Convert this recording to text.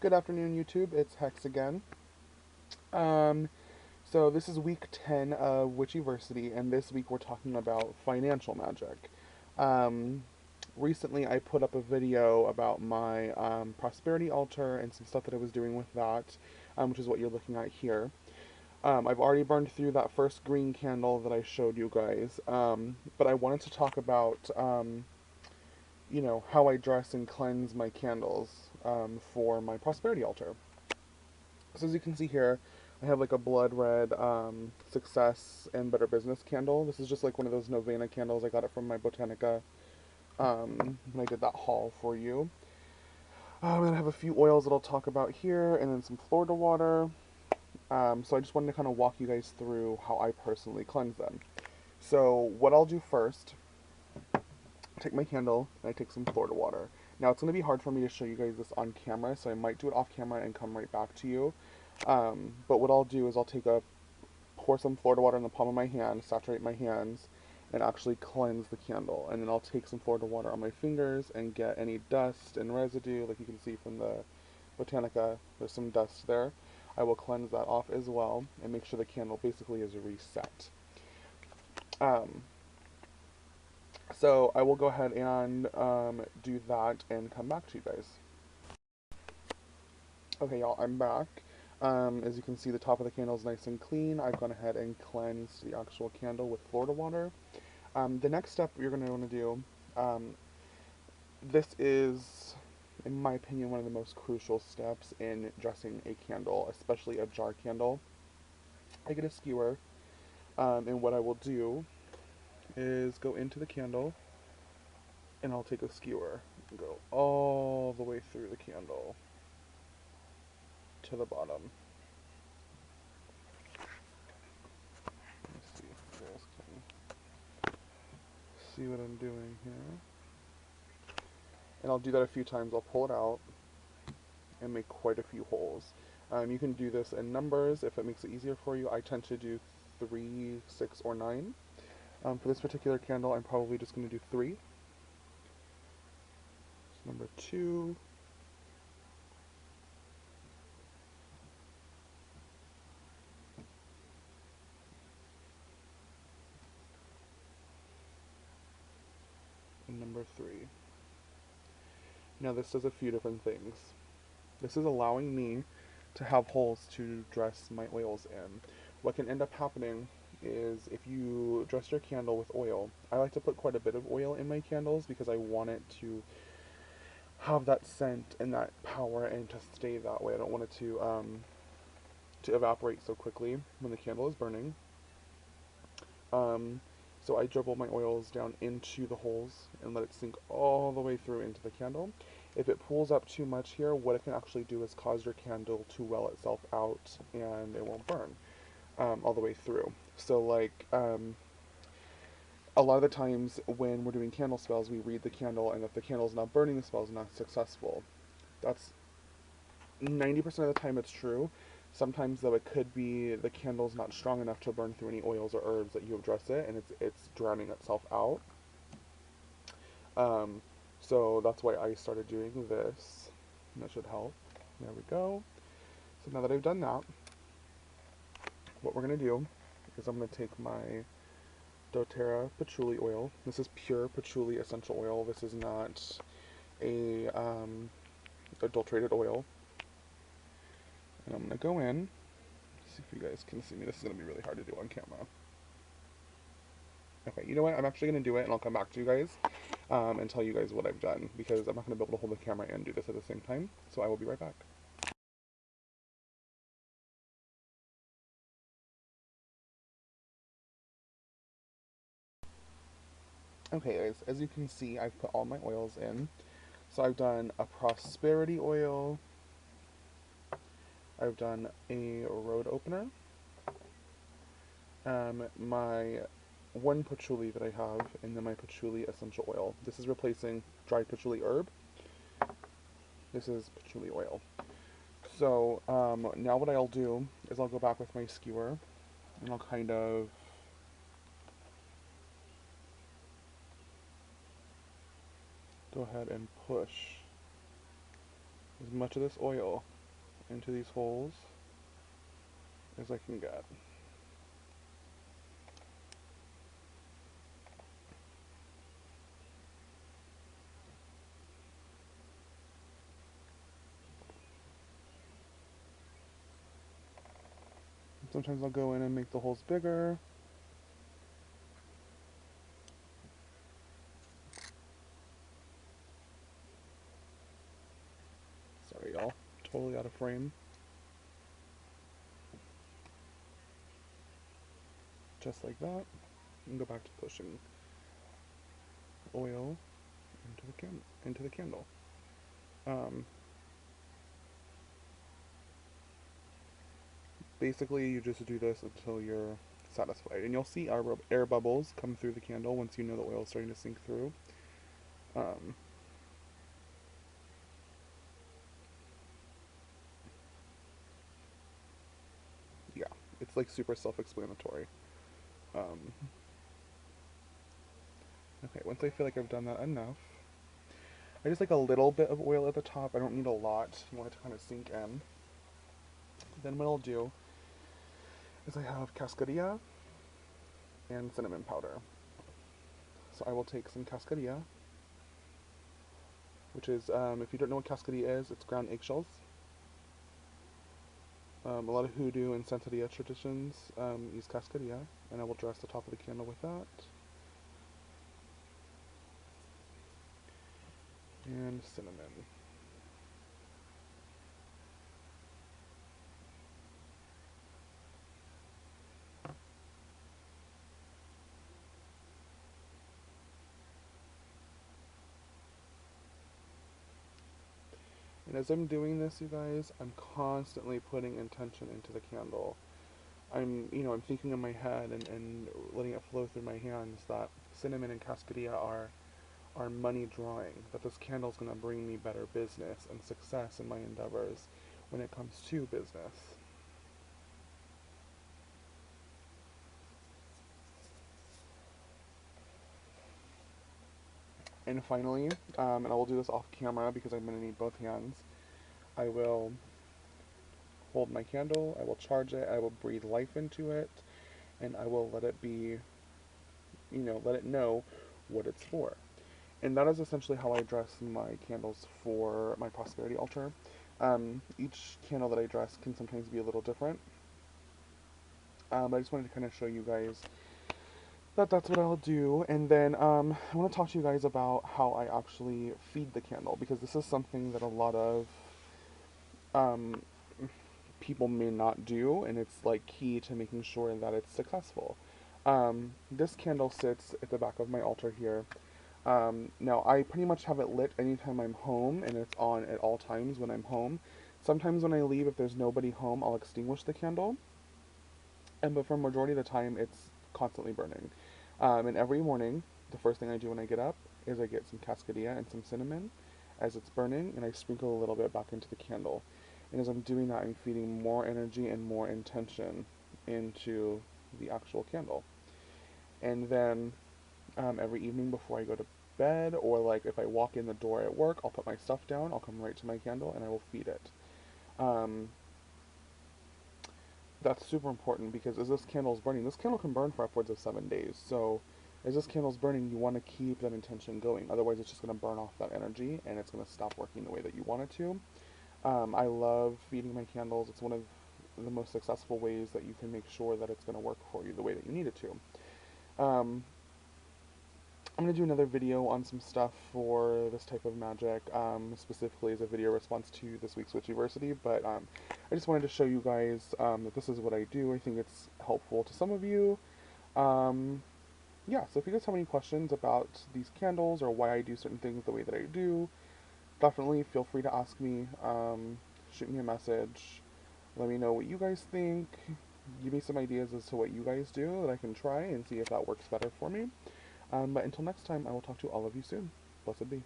Good afternoon, YouTube. It's Hex again. Um, so this is week 10 of witchyversity, and this week we're talking about financial magic. Um, Recently I put up a video about my prosperity altar and some stuff that I was doing with that, which is what you're looking at here. I've already burned through that first green candle that I showed you guys, but I wanted to talk about, how I dress and cleanse my candles for my prosperity altar. So as you can see here, I have like a blood red success and better business candle. This is just like one of those Novena candles. I got it from my Botanica when I did that haul for you. And I have a few oils that I'll talk about here, and then some Florida water. So I just wanted to kind of walk you guys through how I personally cleanse them. So what I'll do first, take my candle and I take some Florida water. Now it's going to be hard for me to show you guys this on camera, so I might do it off camera and come right back to you. But what I'll do is I'll pour some Florida water in the palm of my hand, saturate my hands, and actually cleanse the candle. And then I'll take some Florida water on my fingers and get any dust and residue, like you can see from the Botanica, there's some dust there. I will cleanse that off as well and make sure the candle basically is reset. Um, so I will go ahead and do that and come back to you guys. Okay, y'all, I'm back. As you can see, the top of the candle is nice and clean. I've gone ahead and cleansed the actual candle with Florida water. The next step you're going to want to do, this is, in my opinion, one of the most crucial steps in dressing a candle, especially a jar candle. I get a skewer, and what I will do is go into the candle, and I'll take a skewer and go all the way through the candle to the bottom. Let's see if you guys can see what I'm doing here. And I'll do that a few times. I'll pull it out and make quite a few holes. You can do this in numbers if it makes it easier for you. I tend to do 3, 6, or 9. For this particular candle, I'm probably just going to do 3. So number 2, and number 3. Now this does a few different things. This is allowing me to have holes to dress my oils in. What can end up happening is if you dress your candle with oil, I like to put quite a bit of oil in my candles because I want it to have that scent and that power and to stay that way. I don't want it to evaporate so quickly when the candle is burning. Um, so I dribble my oils down into the holes and let it sink all the way through into the candle. If it pools up too much here, what it can actually do is cause your candle to well itself out and it won't burn all the way through. So a lot of the times when we're doing candle spells, we read the candle, and if the candle is not burning, the spell is not successful. That's 90% of the time it's true. Sometimes though it could be the candle's not strong enough to burn through any oils or herbs that you have dressed it, and it's drowning itself out. Um, so that's why I started doing this. And that should help. There we go. So now that I've done that, what we're going to do is I'm going to take my doTERRA patchouli oil. This is pure patchouli essential oil. This is not a adulterated oil. And I'm going to go in. See if you guys can see me. This is going to be really hard to do on camera. Okay, you know what? I'm actually going to do it and I'll come back to you guys and tell you guys what I've done because I'm not going to be able to hold the camera and do this at the same time. So I will be right back. Okay guys, as you can see, I've put all my oils in. So I've done a prosperity oil, I've done a road opener, my one patchouli that I have, and then my patchouli essential oil. This is replacing dried patchouli herb. This is patchouli oil. So now what I'll do is I'll go back with my skewer and I'll kind of go ahead and push as much of this oil into these holes as I can get. Sometimes I'll go in and make the holes bigger. Sorry, y'all. Totally out of frame. Just like that. And go back to pushing oil into the candle. Basically, you just do this until you're satisfied. And you'll see air bubbles come through the candle once you know the oil is starting to sink through. Yeah, it's like super self-explanatory. Okay, once I feel like I've done that enough, I just like a little bit of oil at the top. I don't need a lot. You want it to kind of sink in. Then what I'll do is I have cascarilla and cinnamon powder. So I will take some cascarilla, which is, if you don't know what cascarilla is, it's ground eggshells. A lot of hoodoo and santeria traditions use cascarilla, and I will dress the top of the candle with that. And cinnamon. And as I'm doing this, you guys, I'm constantly putting intention into the candle. I'm thinking in my head and letting it flow through my hands that cinnamon and cascarilla are money drawing, that this candle is going to bring me better business and success in my endeavors when it comes to business. And finally, and I will do this off camera because I'm going to need both hands, I will hold my candle, I will charge it, I will breathe life into it, and I will let it be, let it know what it's for. And that is essentially how I dress my candles for my prosperity altar. Each candle that I dress can sometimes be a little different. But I just wanted to kind of show you guys that that's what I'll do. And then I want to talk to you guys about how I actually feed the candle, because this is something that a lot of um, people may not do, and it's like key to making sure that it's successful. This candle sits at the back of my altar here. Now, I pretty much have it lit anytime I'm home, and it's on at all times when I'm home. Sometimes when I leave, if there's nobody home, I'll extinguish the candle. But for majority of the time, it's constantly burning. And every morning, the first thing I do when I get up is I get some cascarilla and some cinnamon as it's burning, and I sprinkle a little bit back into the candle. And as I'm doing that, I'm feeding more energy and more intention into the actual candle. And then every evening before I go to bed, or like if I walk in the door at work, I'll put my stuff down, I'll come right to my candle, and I will feed it. That's super important because as this candle is burning, this candle can burn for upwards of 7 days. So as this candle is burning, you want to keep that intention going. Otherwise, it's just going to burn off that energy and it's going to stop working the way that you want it to. I love feeding my candles. It's one of the most successful ways that you can make sure that it's going to work for you the way that you need it to. I'm going to do another video on some stuff for this type of magic, specifically as a video response to this week's witchyversity, but I just wanted to show you guys that this is what I do. I think it's helpful to some of you. Yeah, so if you guys have any questions about these candles or why I do certain things the way that I do, definitely feel free to ask me. Shoot me a message. Let me know what you guys think. Give me some ideas as to what you guys do that I can try and see if that works better for me. But until next time, I will talk to all of you soon. Blessed be.